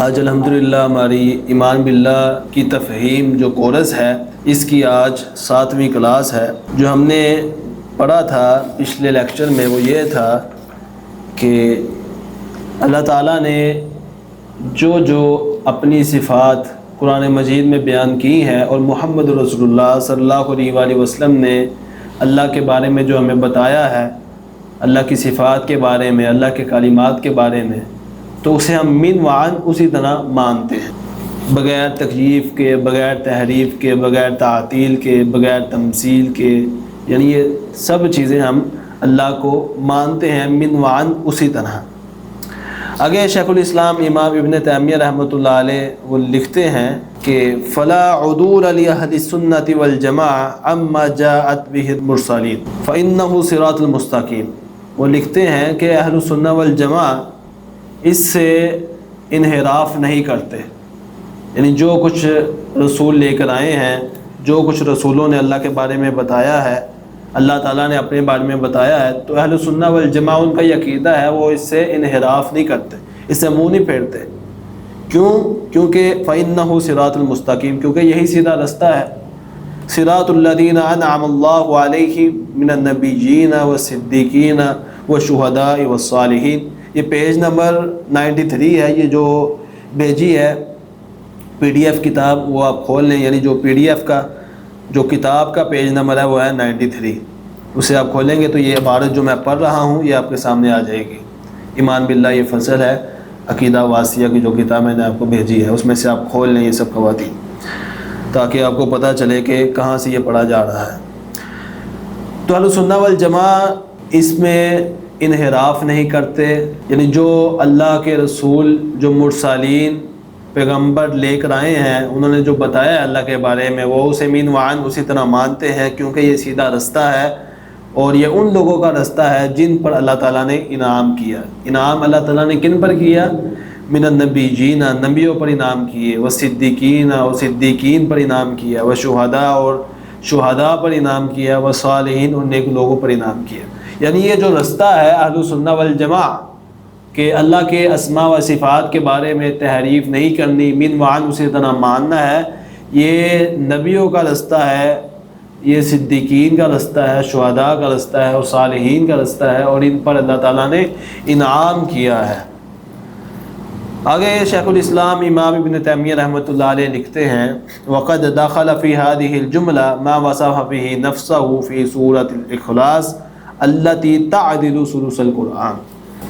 آج الحمدللہ ہماری ایمان باللہ کی تفہیم جو کورس ہے اس کی آج 7ویں کلاس ہے۔ جو ہم نے پڑھا تھا پچھلے لیکچر میں وہ یہ تھا کہ اللہ تعالیٰ نے جو اپنی صفات قرآن مجید میں بیان کی ہیں اور محمد رسول اللہ صلی اللہ علیہ وآلہ وسلم نے اللہ کے بارے میں جو ہمیں بتایا ہے، اللہ کی صفات کے بارے میں، اللہ کے کلمات کے بارے میں، تو اسے ہم من وعن اسی طرح مانتے ہیں، بغیر تکییف کے، بغیر تحریف کے، بغیر تعطیل کے، بغیر تمثیل کے، یعنی یہ سب چیزیں ہم اللہ کو مانتے ہیں من وعن اسی طرح۔ آگے شیخ الاسلام امام ابن تیمیہ رحمۃ اللہ علیہ وہ لکھتے ہیں کہ فلا عدول لأہل السنۃ والجماعہ عما جاءت به المرسلین فإنہ صراط المستقیم۔ وہ لکھتے ہیں کہ اہل السنہ والجماعہ اس سے انحراف نہیں کرتے، یعنی جو کچھ رسول لے کر آئے ہیں، جو کچھ رسولوں نے اللہ کے بارے میں بتایا ہے، اللہ تعالیٰ نے اپنے بارے میں بتایا ہے، تو اہل سنہ والجماعہ ان کا یہ عقیدہ ہے، وہ اس سے انحراف نہیں کرتے، اس سے منہ نہیں پھیرتے۔ کیوں؟ کیونکہ فإنہ صراط المستقیم، کیونکہ یہی سیدھا رستہ ہے۔ صراط الذین انعم اللہ علیہم من النبیین والصدیقین والشہداء والصالحین۔ یہ پیج نمبر 93 ہے، یہ جو بھیجی ہے پی ڈی ایف کتاب، وہ آپ کھول لیں، یعنی جو پی ڈی ایف کا جو کتاب کا پیج نمبر ہے وہ ہے 93، اسے آپ کھولیں گے تو یہ عبارت جو میں پڑھ رہا ہوں یہ آپ کے سامنے آ جائے گی۔ ایمان باللہ یہ فصل ہے عقیدہ واسیہ کی جو کتاب میں نے آپ کو بھیجی ہے، اس میں سے آپ کھول لیں یہ سب خواتین، تاکہ آپ کو پتہ چلے کہ کہاں سے یہ پڑھا جا رہا ہے۔ تو اہل سنہ والجماعہ اس میں انحراف نہیں کرتے، یعنی جو اللہ کے رسول، جو مرسلین پیغمبر لے کر آئے ہیں، انہوں نے جو بتایا ہے اللہ کے بارے میں، وہ اسے من وعن اسی طرح مانتے ہیں، کیونکہ یہ سیدھا رستہ ہے اور یہ ان لوگوں کا رستہ ہے جن پر اللہ تعالیٰ نے انعام کیا۔ انعام اللہ تعالیٰ نے کن پر کیا؟ من النبیین، نبیوں پر انعام کیے، والصدیقین، اور صدیقین پر انعام کیا، والشہداء، اور شہداء پر انعام کیا، والصالحین، اور نیک لوگوں پر انعام کیا۔ یعنی یہ جو رستہ ہے اہل سنہ والجماعہ کہ اللہ کے اسماء و صفات کے بارے میں تحریف نہیں کرنی، من وعن اسی طرح ماننا ہے، یہ نبیوں کا رستہ ہے، یہ صدیقین کا رستہ ہے، شہداء کا رستہ ہے، اور صالحین کا رستہ ہے، اور ان پر اللہ تعالیٰ نے انعام کیا ہے۔ آگے شیخ الاسلام امام ابن تیمیہ رحمۃ اللہ علیہ لکھتے ہیں وقد دخل فی هذه الجملہ ما وصف به نفسه فی سورۃ الاخلاص التي تعدل ثلث القرآن،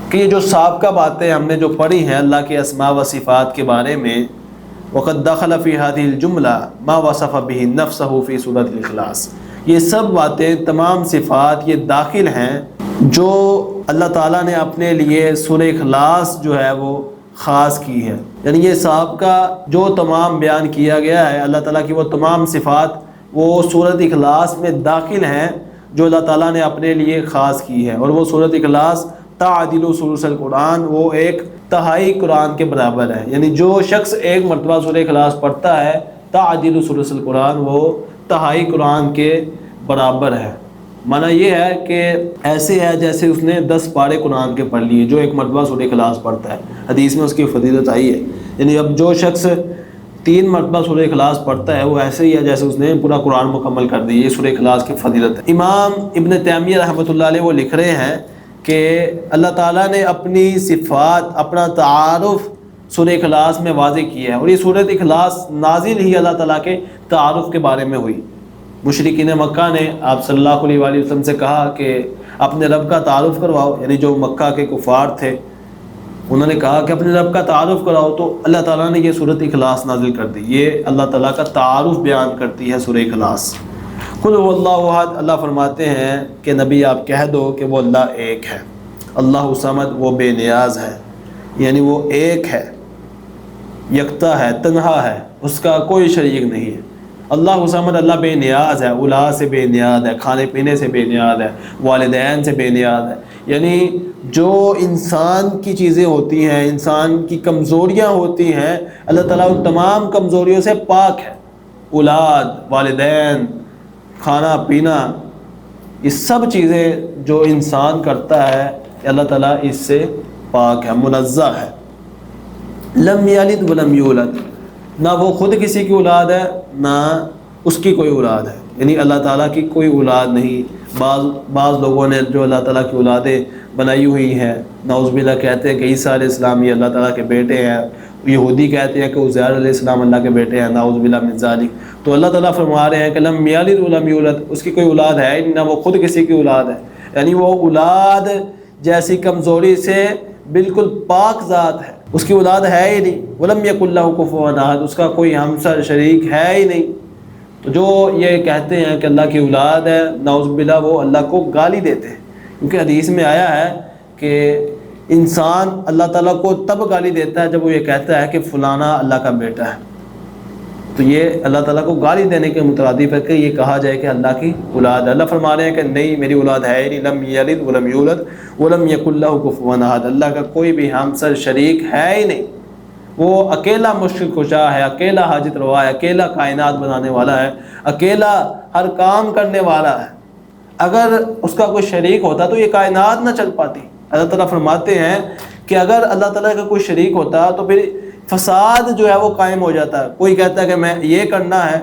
کہ یہ جو سابقہ باتیں ہم نے جو پڑھی ہیں اللہ کے اسماء و صفات کے بارے میں، وقد دخل فی هذه الجملہ ما وصف به نفسه فی سورۃ الاخلاص، یہ سب باتیں، تمام صفات یہ داخل ہیں جو اللہ تعالیٰ نے اپنے لیے سورہ اخلاص جو ہے وہ خاص کی ہے۔ یعنی یہ سابقہ جو تمام بیان کیا گیا ہے اللہ تعالیٰ کی، وہ تمام صفات وہ سورۃ اخلاص میں داخل ہیں جو اللہ تعالیٰ نے اپنے لیے خاص کی ہے، اور وہ سورۃ اخلاص تعدل ثلث القرآن، وہ ایک تہائی قرآن کے برابر ہے۔ یعنی جو شخص ایک مرتبہ سورہ اخلاص پڑھتا ہے، تعدل ثلث القرآن، وہ تہائی قرآن کے برابر ہے۔ معنی یہ ہے کہ ایسے ہے جیسے اس نے 10 پارے قرآن کے پڑھ لیے جو ایک مرتبہ سورہ اخلاص پڑھتا ہے۔ حدیث میں اس کی فضیلت آئی ہے، یعنی اب جو شخص 3 مرتبہ سورہ اخلاص پڑھتا ہے وہ ایسے ہی ہے جیسے اس نے پورا قرآن مکمل کر دی۔ یہ سورہ اخلاص کی فضیلت ہے۔ امام ابن تیمیہ رحمۃ اللہ علیہ وہ لکھ رہے ہیں کہ اللہ تعالیٰ نے اپنی صفات، اپنا تعارف سورہ اخلاص میں واضح کیا ہے، اور یہ سورہ اخلاص نازل ہی اللہ تعالیٰ کے تعارف کے بارے میں ہوئی۔ مشرکین مکہ نے آپ صلی اللہ علیہ وآلہ وسلم سے کہا کہ اپنے رب کا تعارف کرواؤ، یعنی جو مکہ کے کفار تھے انہوں نے کہا کہ اپنے رب کا تعارف کراؤ، تو اللہ تعالیٰ نے یہ سورۃ اخلاص نازل کر دی۔ یہ اللہ تعالیٰ کا تعارف بیان کرتی ہے سورہ اخلاص۔ قل هو اللہ احد، اللہ فرماتے ہیں کہ نبی آپ کہہ دو کہ وہ اللہ ایک ہے، اللہ الصمد، وہ بے نیاز ہے، یعنی وہ ایک ہے، یکتا ہے، تنہا ہے، اس کا کوئی شریک نہیں ہے۔ اللہ الصمد، اللہ بے نیاز ہے، اولاد سے بے نیاز ہے، کھانے پینے سے بے نیاز ہے، والدین سے بے نیاز ہے، یعنی جو انسان کی چیزیں ہوتی ہیں، انسان کی کمزوریاں ہوتی ہیں، اللہ تعالیٰ ان تمام کمزوریوں سے پاک ہے۔ اولاد، والدین، کھانا پینا، یہ سب چیزیں جو انسان کرتا ہے اللہ تعالیٰ اس سے پاک ہے، منزہ ہے۔ لم یلد ولم یولد، نہ وہ خود کسی کی اولاد ہے نہ اس کی کوئی اولاد ہے، یعنی اللہ تعالیٰ کی کوئی اولاد نہیں۔ بعض لوگوں نے جو اللہ تعالیٰ کی اولادیں بنائی ہوئی ہیں، نعوذ باللہ کہتے ہیں کہ عیسیٰ علیہ السلام یہ اللہ تعالیٰ کے بیٹے ہیں، یہودی کہتے ہیں کہ عزیر علیہ السلام اللہ کے بیٹے ہیں، نعوذ باللہ من ذالک۔ تو اللہ تعالیٰ فرما رہے ہیں کہ لم یلد ولم یولد، اس کی کوئی اولاد ہے نہ وہ خود کسی کی اولاد ہے، یعنی وہ اولاد جیسی کمزوری سے بالکل پاک ذات ہے، اس کی اولاد ہے ہی نہیں۔ ولم یکن لہ کفوا احد، اس کا کوئی ہمسر شریک ہے ہی نہیں۔ تو جو یہ کہتے ہیں کہ اللہ کی اولاد ہے، نعوذ باللہ وہ اللہ کو گالی دیتے ہیں، کیونکہ حدیث میں آیا ہے کہ انسان اللہ تعالیٰ کو تب گالی دیتا ہے جب وہ یہ کہتا ہے کہ فلانا اللہ کا بیٹا ہے، تو یہ اللہ تعالیٰ کو گالی دینے کے مترادف ہے کہ یہ کہا جائے کہ اللہ کی اولاد ہے۔ اللہ فرما رہے ہیں کہ نہیں، میری اولاد ہے ہی نہیں، لم یلد ولم یولد ولم یکن لہ کفوا احد، اللہ کا کوئی بھی ہمسر شریک ہے ہی نہیں، وہ اکیلا مشکل کشا ہے، اکیلا حاجت روا ہے، اکیلا کائنات بنانے والا ہے، اکیلا ہر کام کرنے والا ہے۔ اگر اس کا کوئی شریک ہوتا تو یہ کائنات نہ چل پاتی۔ اللہ تعالیٰ فرماتے ہیں کہ اگر اللہ تعالیٰ کا کوئی شریک ہوتا تو پھر فساد جو ہے وہ قائم ہو جاتا ہے۔ کوئی کہتا ہے کہ میں یہ کرنا ہے،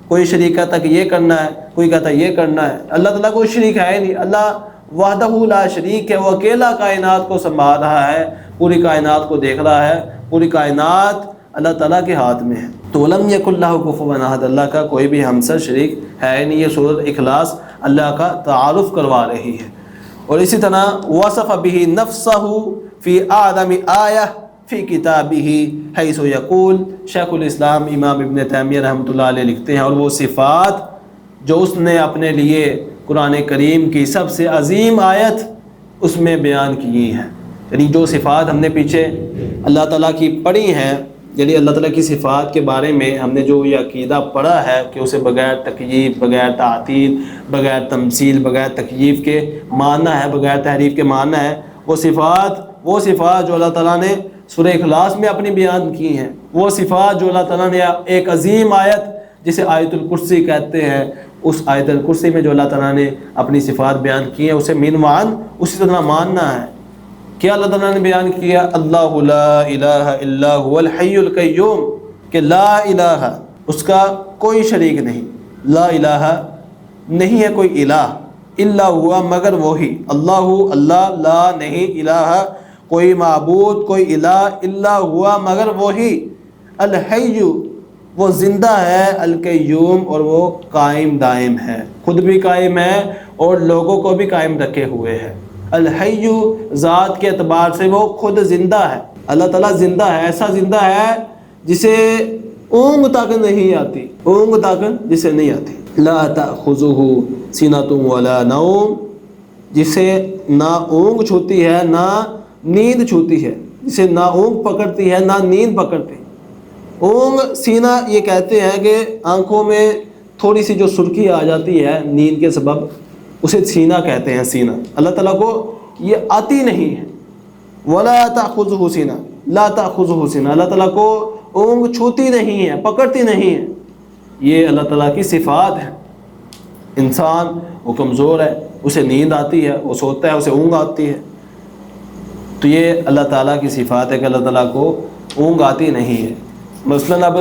کوئی شریک کہتا ہے کہ یہ کرنا ہے، کوئی کہتا ہے یہ کرنا ہے۔ اللہ تعالیٰ کوئی شریک ہے ہی نہیں، اللہ وحدہ لا شریک ہے، وہ اکیلا کائنات کو سنبھال رہا ہے، پوری کائنات کو دیکھ رہا ہے، پوری کائنات اللہ تعالیٰ کے ہاتھ میں ہے۔ تو ولم یکن لہ کفوا احد، اللہ کا کوئی بھی ہمسر شریک ہے نہیں۔ یہ سورۃ اخلاص اللہ کا تعارف کروا رہی ہے۔ اور اسی طرح وصف به نفسہ فی اعظم آیہ فی کتابہ حیث یقول، شیخ الاسلام امام ابن تیمیہ رحمۃ اللہ علیہ لکھتے ہیں، اور وہ صفات جو اس نے اپنے لیے قرآن کریم کی سب سے عظیم آیت اس میں بیان کی ہیں، یعنی جو صفات ہم نے پیچھے اللہ تعالیٰ کی پڑھی ہیں، یعنی اللہ تعالیٰ کی صفات کے بارے میں ہم نے جو یہ عقیدہ پڑھا ہے کہ اسے بغیر تکییف، بغیر تعطیل، بغیر تمثیل، بغیر تکییف کے ماننا ہے، بغیر تحریف کے ماننا ہے، وہ صفات جو اللہ تعالیٰ نے سورہ اخلاص میں اپنی بیان کی ہیں، وہ صفات جو اللہ تعالیٰ نے ایک عظیم آیت جسے آیت الکرسی کہتے ہیں، اس آیت الکرسی میں جو اللہ تعالیٰ نے اپنی صفات بیان کی ہیں اسے مینوان اسی طرح ماننا ہے۔ کیا اللہ تعالیٰ نے بیان کیا؟ اللہ لا الہ الا هو الحی القیوم، کہ لا الہ، اس کا کوئی شریک نہیں، لا الہ نہیں ہے کوئی الہ، الا ہوا مگر وہی، اللہ اللہ، لا نہیں، الہ کوئی معبود، کوئی الہ، الا ہوا مگر وہی، الحی وہ زندہ ہے، القیوم اور وہ قائم دائم ہے، خود بھی قائم ہے اور لوگوں کو بھی قائم رکھے ہوئے ہے۔ الحی ذات کے اعتبار سے وہ خود زندہ ہے، اللہ تعالیٰ زندہ ہے، ایسا زندہ ہے جسے اونگ تک نہیں آتی، اونگ تک جسے نہیں آتی۔ لا تأخذہ سنۃ ولا نوم، جسے نہ اونگ چھوتی ہے نہ نیند چھوتی ہے، جسے نہ اونگ پکڑتی ہے نہ نیند پکڑتی۔ اونگ سینہ یہ کہتے ہیں کہ آنکھوں میں تھوڑی سی جو سرخی آ جاتی ہے نیند کے سبب، اسے سینہ کہتے ہیں، سینہ۔ اللہ تعالیٰ کو یہ آتی نہیں ہے۔ ولا تأخذہ سنہ، لا تأخذہ سنہ، اللہ تعالیٰ کو اونگ چھوتی نہیں ہے، پکڑتی نہیں ہے، یہ اللہ تعالیٰ کی صفات ہے۔ انسان وہ کمزور ہے، اسے نیند آتی ہے، وہ سوتا ہے، اسے اونگ آتی ہے، تو یہ اللہ تعالیٰ کی صفات ہے کہ اللہ تعالیٰ کو اونگ آتی نہیں ہے۔ مثلاً اب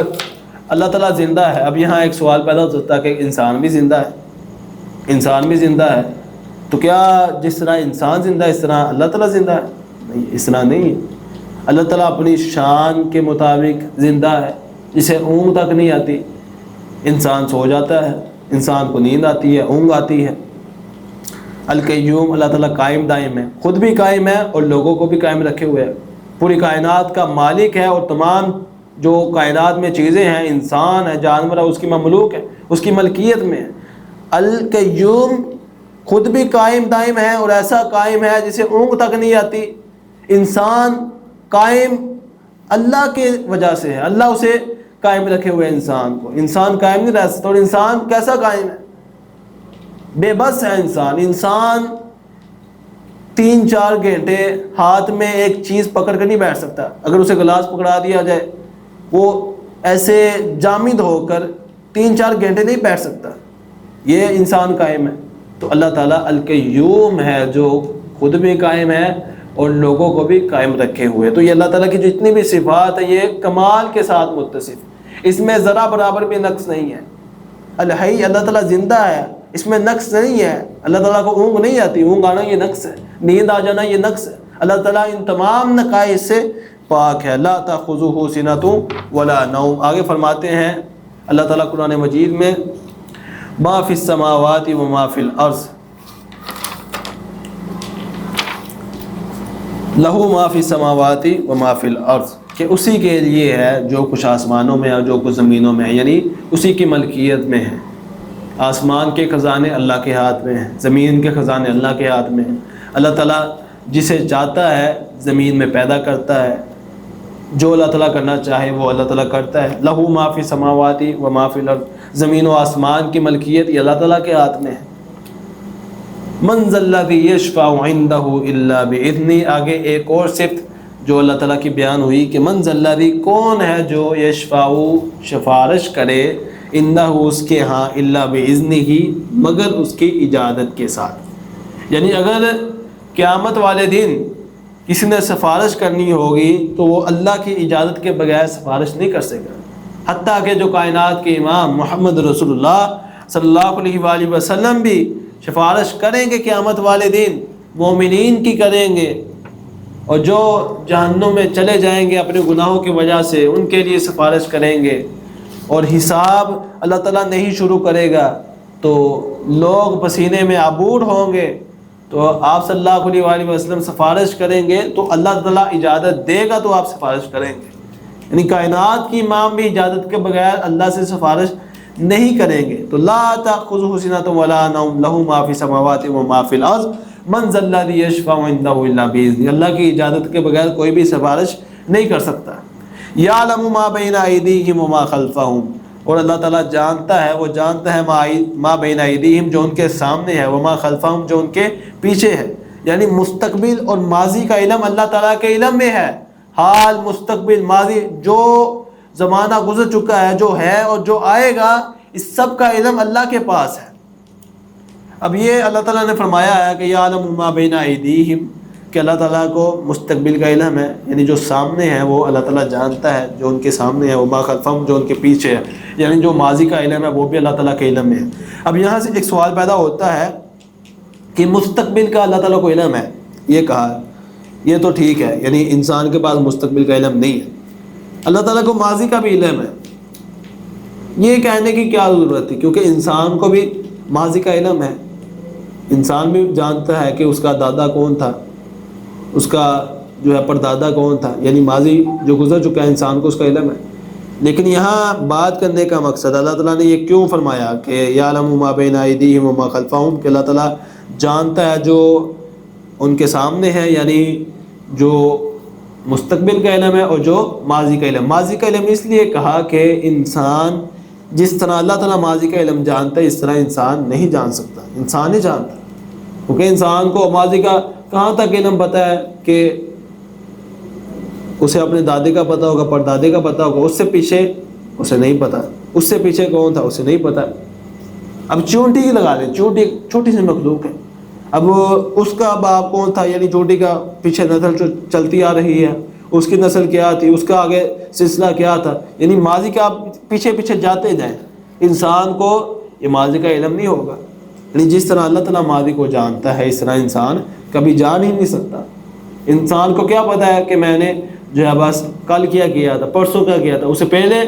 اللہ تعالیٰ زندہ ہے، اب یہاں ایک سوال پیدا ہو سکتا ہے کہ انسان بھی زندہ ہے، انسان بھی زندہ ہے، تو کیا جس طرح انسان زندہ ہے اس طرح اللہ تعالیٰ زندہ ہے؟ نہیں، اس طرح نہیں ہے۔ اللہ تعالیٰ اپنی شان کے مطابق زندہ ہے، جسے اونگ تک نہیں آتی۔ انسان سو جاتا ہے، انسان کو نیند آتی ہے، اونگ آتی ہے۔ القیوم، اللہ تعالیٰ قائم دائم ہے، خود بھی قائم ہے اور لوگوں کو بھی قائم رکھے ہوئے ہے، پوری کائنات کا مالک ہے، اور تمام جو کائنات میں چیزیں ہیں، انسان ہے، جانور ہے، اس کی مملوک ہے، اس کی ملکیت میں ہے۔ القیوم خود بھی قائم دائم ہے اور ایسا قائم ہے جسے اونگ تک نہیں آتی۔ انسان قائم اللہ کے وجہ سے ہے، اللہ اسے قائم رکھے ہوئے انسان کو، انسان قائم نہیں رہ سکتا۔ اور انسان کیسا قائم ہے؟ بے بس ہے انسان۔ انسان 3-4 گھنٹے ہاتھ میں ایک چیز پکڑ کر نہیں بیٹھ سکتا، اگر اسے گلاس پکڑا دیا جائے وہ ایسے جامد ہو کر 3-4 گھنٹے نہیں بیٹھ سکتا، یہ انسان قائم ہے۔ تو اللہ تعالیٰ القیوم ہے جو خود بھی قائم ہے اور لوگوں کو بھی قائم رکھے ہوئے۔ تو یہ اللہ تعالیٰ کی جتنی بھی صفات ہیں یہ کمال کے ساتھ متصف، اس میں ذرا برابر بھی نقص نہیں ہے۔ الحی، اللہ تعالیٰ زندہ ہے، اس میں نقص نہیں ہے۔ اللہ تعالیٰ کو اونگ نہیں آتی، اونگ آنا یہ نقص ہے، نیند آ جانا یہ نقص ہے۔ اللہ تعالیٰ ان تمام نقائص سے پاک ہے۔ لا تأخذہ سنۃ ولا نوم۔ آگے فرماتے ہیں اللہ تعالیٰ قرآن مجید میں ما فی السماوات وما فی الارض، لہو ما فی السماوات وما فی الارض، کہ اسی کے لیے ہے جو کچھ آسمانوں میں اور جو کچھ زمینوں میں ہے، یعنی اسی کی ملکیت میں ہے۔ آسمان کے خزانے اللہ کے ہاتھ میں ہیں، زمین کے خزانے اللہ کے ہاتھ میں ہیں۔ اللہ تعالیٰ جسے چاہتا ہے زمین میں پیدا کرتا ہے، جو اللہ تعالیٰ کرنا چاہے وہ اللہ تعالیٰ کرتا ہے۔ لہو ما فی السماوات وما فی الارض، زمین و آسمان کی ملکیت یہ اللہ تعالیٰ کے ہاتھ میں ہے۔ من ذا الذی یشفع عندہ الا باذنہ، آگے ایک اور صفت جو اللہ تعالیٰ کی بیان ہوئی کہ من ذا الذی، کون ہے جو یشفع سفارش کرے، عندہ اس کے ہاں، الا باذنہ مگر اس کی اجازت کے ساتھ۔ یعنی اگر قیامت والے دن کسی نے سفارش کرنی ہوگی تو وہ اللہ کی اجازت کے بغیر سفارش نہیں کر سکے گا، حتیٰ کہ جو کائنات کے امام محمد رسول اللہ صلی اللہ علیہ وآلہ وسلم بھی سفارش کریں گے قیامت والے دن، مومنین کی کریں گے، اور جو جہنم میں چلے جائیں گے اپنے گناہوں کی وجہ سے ان کے لیے سفارش کریں گے، اور حساب اللہ تعالیٰ نہیں شروع کرے گا تو لوگ پسینے میں عبور ہوں گے، تو آپ صلی اللہ علیہ وآلہ وسلم سفارش کریں گے تو اللہ تعالیٰ اجازت دے گا تو آپ سفارش کریں گے۔ یعنی کائنات کی امام بھی اجازت کے بغیر اللہ سے سفارش نہیں کریں گے۔ تو لا تأخذہ سنۃ ولا نوم، لہ ما فی السماوات وما فی الارض، من ذا الذی یشفع عندہ الا باذنہ، اللہ کی اجازت کے بغیر کوئی بھی سفارش نہیں کر سکتا۔ یعلم ما بین ایدیہم وما خلفہم، اور اللہ تعالیٰ جانتا ہے، وہ جانتا ہے ما بین ایدیہم جو ان کے سامنے ہے، وما خلفہم جو ان کے پیچھے ہے۔ یعنی مستقبل اور ماضی کا علم اللہ تعالیٰ کے علم میں ہے، حال، مستقبل، ماضی، جو زمانہ گزر چکا ہے، جو ہے اور جو آئے گا، اس سب کا علم اللہ کے پاس ہے۔ اب یہ اللہ تعالیٰ نے فرمایا ہے کہ یعلم ما بین ایدیہم، کہ اللہ تعالیٰ کو مستقبل کا علم ہے، یعنی جو سامنے ہے وہ اللہ تعالیٰ جانتا ہے، جو ان کے سامنے ہے، وما خلفہم جو ان کے پیچھے ہے، یعنی جو ماضی کا علم ہے وہ بھی اللہ تعالیٰ کے علم میں ہے۔ اب یہاں سے ایک سوال پیدا ہوتا ہے کہ مستقبل کا اللہ تعالیٰ کو علم ہے، یہ کہا، یہ تو ٹھیک ہے، یعنی انسان کے پاس مستقبل کا علم نہیں ہے، اللہ تعالیٰ کو ماضی کا بھی علم ہے۔ یہ کہنے کی کیا ضرورت تھی، کیونکہ انسان کو بھی ماضی کا علم ہے، انسان بھی جانتا ہے کہ اس کا دادا کون تھا، اس کا جو ہے پردادا کون تھا، یعنی ماضی جو گزر چکا ہے انسان کو اس کا علم ہے۔ لیکن یہاں بات کرنے کا مقصد اللہ تعالیٰ نے یہ کیوں فرمایا کہ یعلم ما بین ایدیہم وما خلفہم، کہ اللہ تعالیٰ جانتا ہے جو ان کے سامنے ہے، یعنی جو مستقبل کا علم ہے اور جو ماضی کا علم۔ ماضی کا علم اس لیے کہا کہ انسان جس طرح اللہ تعالیٰ ماضی کا علم جانتا ہے اس طرح انسان نہیں جان سکتا، انسان نہیں جانتا، کیونکہ انسان کو ماضی کا کہاں تک علم پتہ ہے کہ اسے اپنے دادے کا پتہ ہوگا، پردادے کا پتہ ہوگا، اس سے پیچھے اسے نہیں پتہ، اس سے پیچھے کون تھا اسے نہیں پتہ۔ اب چونٹی کی لگا لیں، چونٹی چھوٹی سی مخلوق ہے، اب اس کا باپ کون تھا، یعنی چونٹی کا پیچھے نسل جو چلتی آ رہی ہے اس کی نسل کیا تھی، اس کا آگے سلسلہ کیا تھا، یعنی ماضی کا آپ پیچھے پیچھے جاتے جائیں، انسان کو یہ ماضی کا علم نہیں ہوگا۔ یعنی جس طرح اللہ تعالیٰ ماضی کو جانتا ہے اس طرح انسان کبھی جان ہی نہیں سکتا۔ انسان کو کیا پتہ ہے کہ میں نے جو ہے بس کل کیا تھا، پرسوں کیا کیا تھا، اس سے پہلے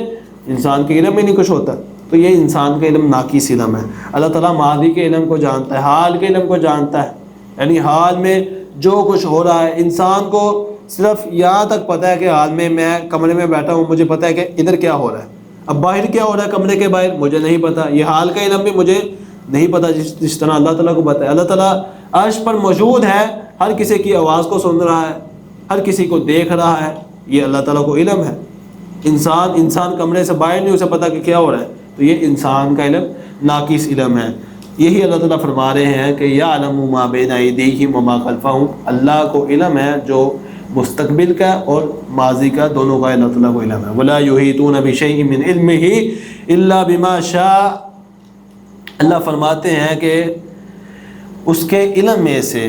انسان کے علم ہی نہیں کچھ ہوتا۔ تو یہ انسان کا علم ناقص علم ہے۔ اللہ تعالیٰ ماضی کے علم کو جانتا ہے، حال کے علم کو جانتا ہے، یعنی حال میں جو کچھ ہو رہا ہے انسان کو صرف یہاں تک پتہ ہے کہ حال میں کمرے میں بیٹھا ہوں، مجھے پتہ ہے کہ ادھر کیا ہو رہا ہے، اب باہر کیا ہو رہا ہے کمرے کے باہر مجھے نہیں پتہ، یہ حال کا علم بھی مجھے نہیں پتہ جس طرح اللہ تعالیٰ کو پتہ ہے۔ اللہ تعالیٰ عرش پر موجود ہے، ہر کسی کی آواز کو سن رہا ہے، ہر کسی کو دیکھ رہا ہے، یہ اللہ تعالیٰ کو علم ہے۔ انسان کمرے سے باہر نہیں اسے پتہ کہ کیا ہو رہا ہے، تو یہ انسان کا علم ناقص علم ہے۔ یہی اللہ تعالیٰ فرما رہے ہیں کہ یعلم ما بین ایدیہم وما خلفہم، اللہ کو علم ہے جو مستقبل کا اور ماضی کا دونوں کا اللہ تعالیٰ کو علم ہے۔ ولا یحیطون بشیء من علمہ الا بما شاء، اللہ فرماتے ہیں کہ اس کے علم میں سے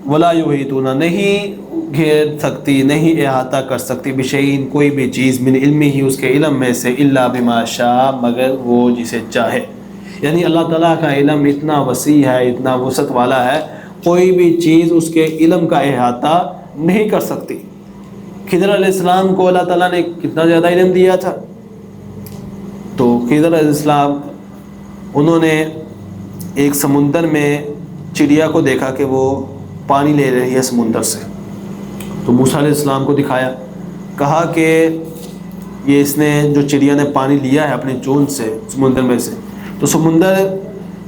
ولا یحیطون نہیں گھیر سکتی، نہیں احاطہ کر سکتی بشیء کوئی بھی چیز من علمہ ہی اس کے علم میں سے الا بما شاء مگر وہ جسے چاہے. یعنی اللہ تعالیٰ کا علم اتنا وسیع ہے، اتنا وسعت والا ہے، کوئی بھی چیز اس کے علم کا احاطہ نہیں کر سکتی. خضر علیہ السلام کو اللہ تعالیٰ نے کتنا زیادہ علم دیا تھا. تو خضر علیہ السلام انہوں نے ایک سمندر میں چڑیا کو دیکھا کہ وہ پانی لے رہی ہے سمندر سے. تو موسیٰ علیہ السلام کو دکھایا، کہا کہ یہ اس نے جو چڑیا نے پانی لیا ہے اپنی چونچ سے سمندر میں سے، تو سمندر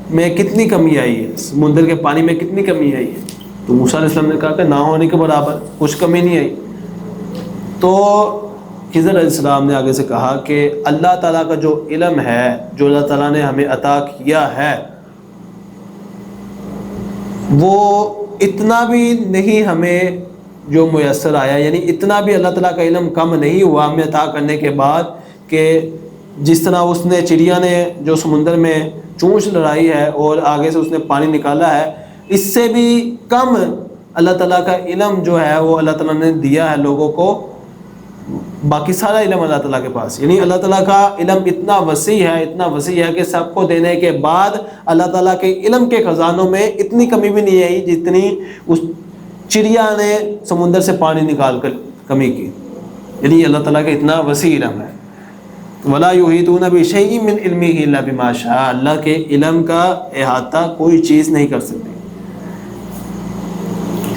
میں کتنی کمی آئی ہے، سمندر کے پانی میں کتنی کمی آئی ہے. تو موسیٰ علیہ السلام نے کہا کہ نہ ہونے کے برابر، کچھ کمی نہیں آئی. تو خضر علیہ السلام نے آگے سے کہا کہ اللہ تعالیٰ کا جو علم ہے، جو اللہ تعالیٰ نے ہمیں عطا کیا ہے، وہ اتنا بھی نہیں ہمیں جو میسر آیا، یعنی اتنا بھی اللہ تعالیٰ کا علم کم نہیں ہوا ہمیں عطا کرنے کے بعد کہ جس طرح اس نے چڑیا نے جو سمندر میں چونچ لڑائی ہے اور آگے سے اس نے پانی نکالا ہے، اس سے بھی کم اللہ تعالیٰ کا علم جو ہے وہ اللہ تعالیٰ نے دیا ہے لوگوں کو. باقی سارا علم اللہ تعالیٰ کے پاس، یعنی اللہ تعالیٰ کا علم اتنا وسیع ہے، اتنا وسیع ہے کہ سب کو دینے کے بعد اللہ تعالیٰ کے علم کے خزانوں میں اتنی کمی بھی نہیں آئی جتنی اس چڑیا نے سمندر سے پانی نکال کر کمی کی. یعنی اللہ تعالیٰ کا اتنا وسیع علم ہے. ولا یحیطون بشیء من علمہ الا بما شاء، اللہ کے علم کا احاطہ کوئی چیز نہیں کر سکتی.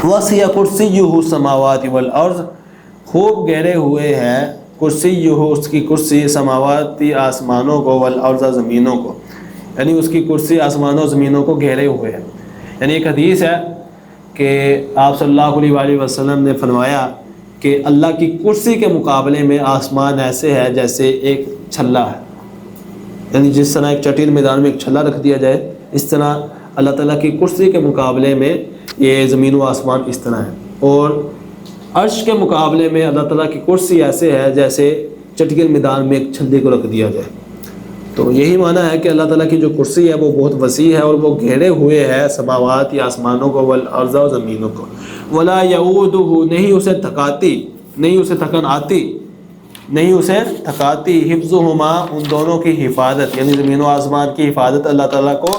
وسع کرسیہ السماوات والارض، خوب گہرے ہوئے ہیں کرسیہ اس کی کرسی سماواتی آسمانوں کو والارض زمینوں کو، یعنی اس کی کرسی آسمانوں زمینوں کو گھیرے ہوئے ہیں. یعنی ایک حدیث ہے کہ آپ صلی اللہ علیہ وآلہ وسلم نے فرمایا کہ اللہ کی کرسی کے مقابلے میں آسمان ایسے ہے جیسے ایک چھلا ہے. یعنی جس طرح ایک چٹیل میدان میں ایک چھلا رکھ دیا جائے، اس طرح اللہ تعالیٰ کی کرسی کے مقابلے میں یہ زمین و آسمان اس طرح ہے. اور عرش کے مقابلے میں اللہ تعالیٰ کی کرسی ایسے ہے جیسے چٹیل میدان میں ایک چھلے کو رکھ دیا جائے. تو یہی معنی ہے کہ اللہ تعالیٰ کی جو کرسی ہے وہ بہت وسیع ہے اور وہ گھیرے ہوئے ہے سماوات یا آسمانوں کو والارض و زمینوں کو. ولا یعودہ، نہیں اسے تھکاتی، نہیں اسے تھکن آتی، نہیں اسے تھکاتی حفظہما، ان دونوں کی حفاظت، یعنی زمین و آسمان کی حفاظت اللہ تعالیٰ کو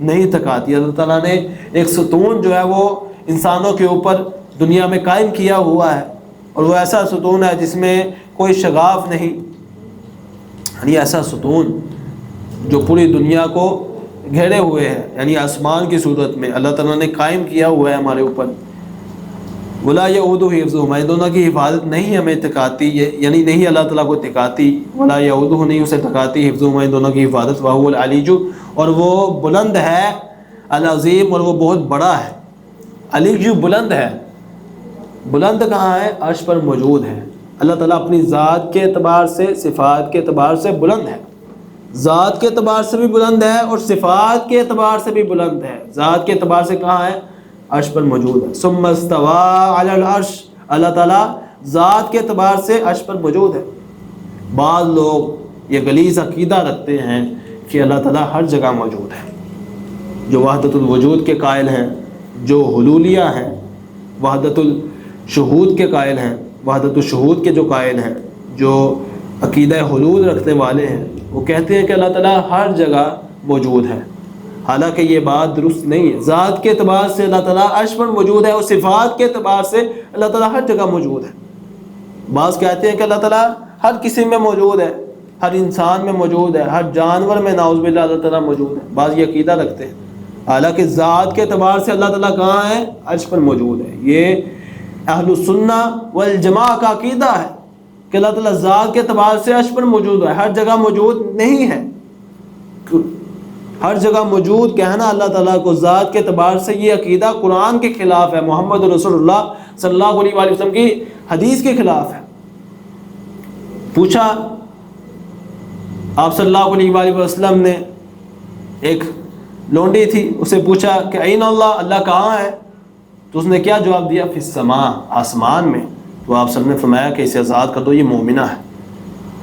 نہیں تھکاتی. اللہ تعالیٰ نے ایک ستون جو ہے وہ انسانوں کے اوپر دنیا میں قائم کیا ہوا ہے، اور وہ ایسا ستون ہے جس میں کوئی شگاف نہیں. یعنی ایسا ستون جو پوری دنیا کو گھیرے ہوئے ہیں، یعنی آسمان کی صورت میں اللہ تعالیٰ نے قائم کیا ہوا ہے ہمارے اوپر. ولا یعودہ حفظہما، ان دونوں کی حفاظت نہیں ہمیں تھکاتی، یعنی نہیں اللہ تعالیٰ کو تھکاتی. ولا یعودہ، نہیں اسے تھکاتی، حفظہما، ان دونوں کی حفاظت. وہو العلی، اور وہ بلند ہے، العظیم، اور وہ بہت بڑا ہے. علی بلند ہے. بلند کہاں ہے؟ عرش پر موجود ہے. اللہ تعالیٰ اپنی ذات کے اعتبار سے، صفات کے اعتبار سے بلند ہے. ذات کے اعتبار سے بھی بلند ہے اور صفات کے اعتبار سے بھی بلند ہے. ذات کے اعتبار سے کہاں ہے؟ عرش پر موجود ہے. ثم استوى علی العرش، اللہ تعالیٰ ذات کے اعتبار سے عرش پر موجود ہے. بعض لوگ یہ غلیظ عقیدہ رکھتے ہیں کہ اللہ تعالیٰ ہر جگہ موجود ہے. جو وحدت الوجود کے قائل ہیں، جو حلولیہ ہیں، وحدت الشہود کے قائل ہیں، وحدت الشہود کے جو قائل ہیں، جو عقیدہ حلول رکھنے والے ہیں، وہ کہتے ہیں کہ اللہ تعالیٰ ہر جگہ موجود ہے. حالانکہ یہ بات درست نہیں ہے. ذات کے اعتبار سے اللہ تعالیٰ عرش پر موجود ہے اور صفات کے اعتبار سے اللہ تعالیٰ ہر جگہ موجود ہے. بعض کہتے ہیں کہ اللہ تعالیٰ ہر کسی میں موجود ہے، ہر انسان میں موجود ہے، ہر جانور میں نعوذ باللہ اللہ تعالیٰ موجود ہے. بعض یہ عقیدہ رکھتے ہیں. حالانکہ ذات کے اعتبار سے اللہ تعالیٰ کہاں ہے؟ عرش پر موجود ہے. یہ اہل السنہ والجماعہ کا عقیدہ ہے کہ اللہ تعالیٰ ذات کے اعتبار سے عرش پر موجود ہے، ہر جگہ موجود نہیں ہے. ہر جگہ موجود کہنا اللہ تعالیٰ کو ذات کے اعتبار سے، یہ عقیدہ قرآن کے خلاف ہے، محمد رسول اللہ صلی اللہ علیہ وآلہ وسلم کی حدیث کے خلاف ہے. پوچھا آپ صلی اللہ علیہ وآلہ وسلم نے، ایک لونڈی تھی، اسے پوچھا کہ این اللہ، اللہ کہاں ہے؟ تو اس نے کیا جواب دیا؟ فی السماء، آسمان میں. تو آپ صلی اللہ علیہ وسلم نے فرمایا کہ اسے آزاد کر دو، یہ مومنہ ہے.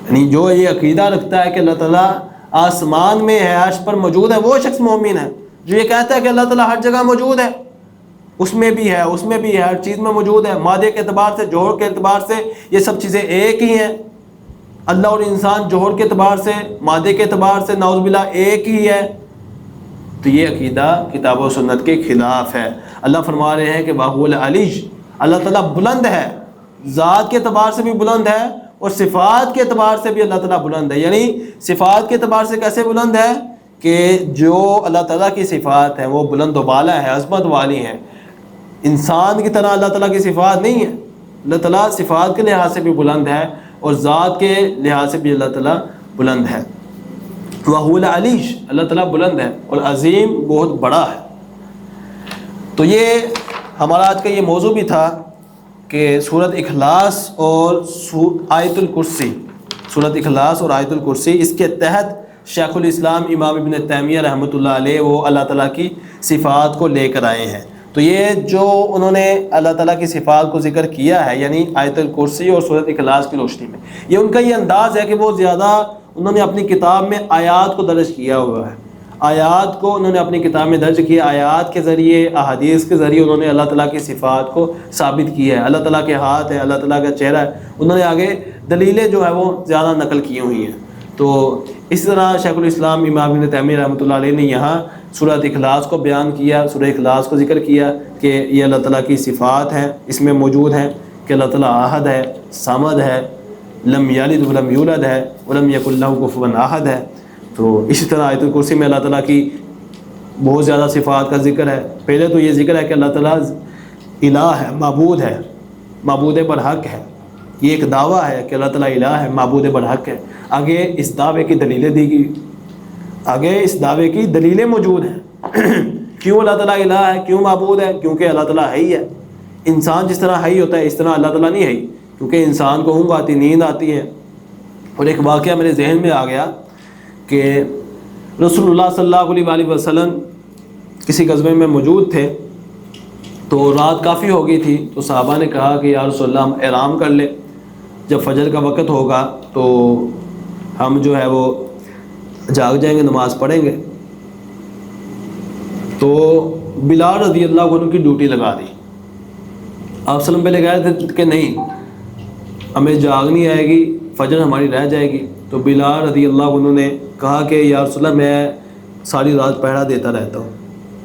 یعنی جو یہ عقیدہ رکھتا ہے کہ اللہ تعالیٰ آسمان میں ہے، عرش پر موجود ہے، وہ شخص مومن ہے. جو یہ کہتا ہے کہ اللہ تعالیٰ ہر جگہ موجود ہے، اس میں بھی ہے، اس میں بھی ہے، ہر چیز میں موجود ہے، مادے کے اعتبار سے، جوہر کے اعتبار سے یہ سب چیزیں ایک ہی ہیں۔ اللہ اور انسان جوہر کے اعتبار سے، مادے کے اعتبار سے نعوذ باللہ ایک ہی ہے۔ تو یہ عقیدہ کتاب و سنت کے خلاف ہے۔ اللہ فرما رہے ہیں کہ وَهُوَ الْعَلِيُّ، اللہ تعالیٰ بلند ہے، ذات کے اعتبار سے بھی بلند ہے اور صفات کے اعتبار سے بھی اللہ تعالیٰ بلند ہے۔ یعنی صفات کے اعتبار سے کیسے بلند ہے کہ جو اللہ تعالیٰ کی صفات ہیں وہ بلند و بالا ہے، عظمت والی ہیں۔ انسان کی طرح اللہ تعالیٰ کی صفات نہیں ہے، اللہ تعالیٰ صفات کے لحاظ سے بھی بلند ہے اور ذات کے لحاظ سے بھی اللہ تعالیٰ بلند ہے۔ وَهُوَ الْعَلِيُّ، اللہ تعالیٰ بلند ہے اور عظیم، بہت بڑا ہے۔ تو یہ ہمارا آج کا یہ موضوع بھی تھا کہ سورۃ اخلاص اور آیت الکرسی، سورۃ اخلاص اور آیت الکرسی، اس کے تحت شیخ الاسلام امام ابن تیمیہ رحمۃ اللہ علیہ وہ اللہ تعالیٰ کی صفات کو لے کر آئے ہیں۔ تو یہ جو انہوں نے اللہ تعالیٰ کی صفات کو ذکر کیا ہے، یعنی آیت الکرسی اور سورۃ اخلاص کی روشنی میں، یہ ان کا یہ انداز ہے کہ وہ زیادہ انہوں نے اپنی کتاب میں آیات کو درج کیا ہوا ہے، آیات کو انہوں نے اپنی کتاب میں درج کیا، آیات کے ذریعے، احادیث کے ذریعے انہوں نے اللہ تعالیٰ کی صفات کو ثابت کیا ہے۔ اللہ تعالیٰ کے ہاتھ ہے، اللہ تعالیٰ کا چہرہ ہے، انہوں نے آگے دلیلیں جو ہے وہ زیادہ نقل کی ہوئی ہیں۔ تو اس طرح شیخ الاسلام امام ابن تیمیہ رحمۃ اللہ علیہ نے یہاں سورۃ اخلاص کو بیان کیا، سورہ اخلاص کو ذکر کیا کہ یہ اللہ تعالیٰ کی صفات ہیں، اس میں موجود ہیں کہ اللہ تعالیٰ احد ہے، صمد ہے، لم یلد ولم یولد ہے، ولم یکن لہ کفوا احد ہے۔ تو اسی طرح آیت الکرسی میں اللہ تعالیٰ کی بہت زیادہ صفات کا ذکر ہے۔ پہلے تو یہ ذکر ہے کہ اللہ تعالیٰ الہ ہے، معبود ہے، معبود برحق ہے، یہ ایک دعویٰ ہے کہ اللہ تعالیٰ الہ ہے، معبود برحق ہے۔ آگے اس دعوے کی دلیلیں دی گئی، آگے اس دعوے کی دلیلیں موجود ہیں۔ کیوں اللہ تعالیٰ الہ ہے، کیوں معبود ہے؟ کیونکہ اللہ تعالیٰ حی ہے۔ انسان جس طرح حی ہوتا ہے اس طرح اللہ تعالیٰ نہیں حی، کیونکہ انسان کو اونگ آتی، نیند آتی ہے۔ اور ایک واقعہ میرے ذہن میں آ گیا کہ رسول اللہ صلی اللہ علیہ وآلہ وسلم کسی غزوے میں موجود تھے، تو رات کافی ہو گئی تھی، تو صحابہ نے کہا کہ یا رسول اللہ ہم احرام کر لیں، جب فجر کا وقت ہوگا تو ہم جو ہے وہ جاگ جائیں گے، نماز پڑھیں گے۔ تو بلال رضی اللہ عنہ کی ڈیوٹی لگا دی۔ آپ وسلم پہلے کہہ رہے تھے کہ نہیں ہمیں جاگ نہیں آئے گی، فجر ہماری رہ جائے گی۔ تو بلال رضی اللہ عنہ نے کہا کہ یا رسول اللہ میں ساری رات پہرا دیتا رہتا ہوں،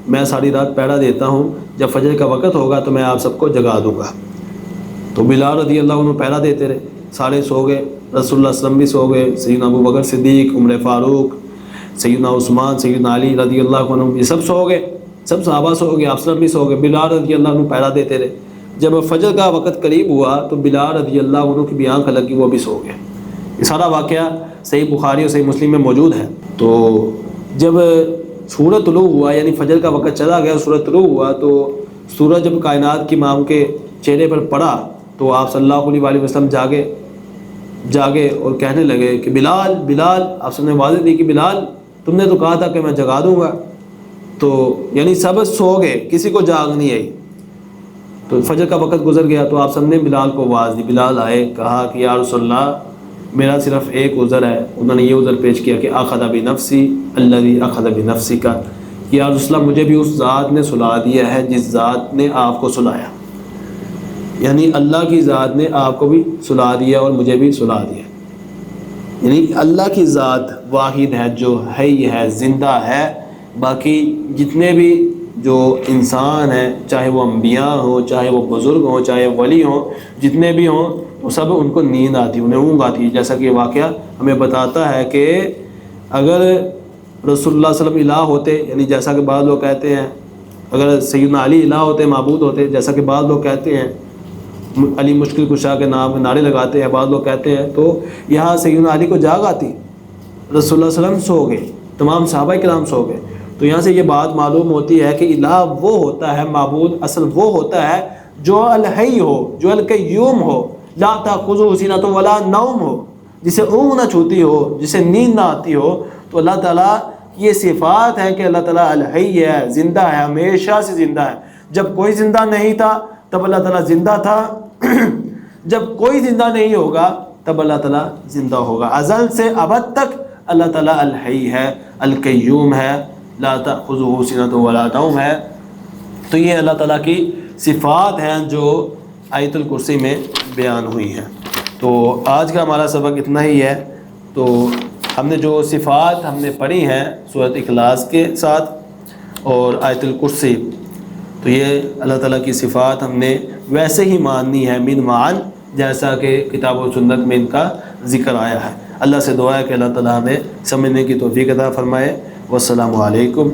میں ساری رات پہرا دیتا ہوں، جب فجر کا وقت ہوگا تو میں آپ سب کو جگا دوں گا۔ تو بلال رضی اللہ عنہ پہرا دیتے رہے، سارے سو گئے، رسول اللہ صلی اللہ علیہ وسلم بھی سو گئے، سیدنا ابو بکر صدیق، عمر فاروق، سیدنا عثمان، سیدنا علی رضی اللہ عنہ، یہ سب سو گئے، سب صحابہ سو گئے، آپ وسلم بھی سو گئے، بلال رضی اللہ عنہ پہرا دیتے رہے۔ جب فجر کا وقت قریب ہوا تو بلال رضی اللہ عنہ کی بھی آنکھ لگی، وہ بھی سو گئے۔ یہ سارا واقعہ صحیح بخاری اور صحیح مسلم میں موجود ہے۔ تو جب سورج طلوع ہوا، یعنی فجر کا وقت چلا گیا، سورج طلوع ہوا، تو سورج جب کائنات کی امام کے چہرے پر پڑا تو آپ صلی اللہ علیہ وآلہ وسلم جاگے اور کہنے لگے کہ بلال بلال، آپ سب نے واضح دی کہ بلال تم نے تو کہا تھا کہ میں جگا دوں گا۔ تو یعنی سب سو گئے، کسی کو جاگ نہیں آئی۔ تو فجر کا وقت گزر گیا تو آپ سب نے بلال کو آواز دی، بلال آئے، کہا کہ یا رسول اللہ میرا صرف ایک عذر ہے۔ انہوں نے یہ عذر پیش کیا کہ اخذ بنفسی الذی اخذ بنفسی کا، یا رسول اللہ مجھے بھی اس ذات نے سلا دیا ہے جس ذات نے آپ کو سلایا، یعنی اللہ کی ذات نے آپ کو بھی سلا دیا اور مجھے بھی سلا دیا۔ یعنی اللہ کی ذات واحد ہے جو حی ہے، زندہ ہے، باقی جتنے بھی جو انسان ہیں، چاہے وہ انبیاء ہوں، چاہے وہ بزرگ ہوں، چاہے ولی ہوں، جتنے بھی ہوں، وہ سب ان کو نیند آتی، انہیں اونگ آتی ہے۔ جیسا کہ یہ واقعہ ہمیں بتاتا ہے کہ اگر رسول اللہ صلی اللہ علیہ وسلم الہ ہوتے، یعنی جیسا کہ بعض لوگ کہتے ہیں، اگر سیدنا علی الہ ہوتے، معبود ہوتے، جیسا کہ بعض لوگ کہتے ہیں، علی مشکل کشا کے نام نعرے لگاتے ہیں، بعض لوگ کہتے ہیں، تو یہاں سیدنا علی کو جاگ آتی، رسول اللہ صلی اللہ علیہ وسلم سو گئے، تمام صحابہ کرام سو گئے۔ تو یہاں سے یہ بات معلوم ہوتی ہے کہ الہ وہ ہوتا ہے، معبود اصل وہ ہوتا ہے جو الحی ہو، جو القیوم ہو، لا تأخذہ سنۃ ولا نوم ہو، جسے اونگ نہ چھوتی ہو، جسے نیند نہ آتی ہو۔ تو اللہ تعالیٰ کی یہ صفات ہیں کہ اللہ تعالیٰ الحی ہے، زندہ ہے، ہمیشہ سے زندہ ہے۔ جب کوئی زندہ نہیں تھا تب اللہ تعالیٰ زندہ تھا، جب کوئی زندہ نہیں ہوگا تب اللہ تعالیٰ زندہ ہوگا۔ ازل سے ابد تک اللہ تعالیٰ الحی ہے، القیوم ہے، لا تأخذہ سنۃ ولا نوم ہے۔ تو یہ اللہ تعالیٰ کی صفات ہیں جو آیت الکرسی میں بیان ہوئی ہیں۔ تو آج کا ہمارا سبق اتنا ہی ہے۔ تو ہم نے جو صفات ہم نے پڑھی ہیں سورۃ اخلاص کے ساتھ اور آیت الکرسی، تو یہ اللہ تعالیٰ کی صفات ہم نے ویسے ہی ماننی ہے من معان، جیسا کہ کتاب و سنت میں ان کا ذکر آیا ہے۔ اللہ سے دعا ہے کہ اللہ تعالیٰ ہمیں سمجھنے کی توفیق عطا فرمائے۔ والسلام علیکم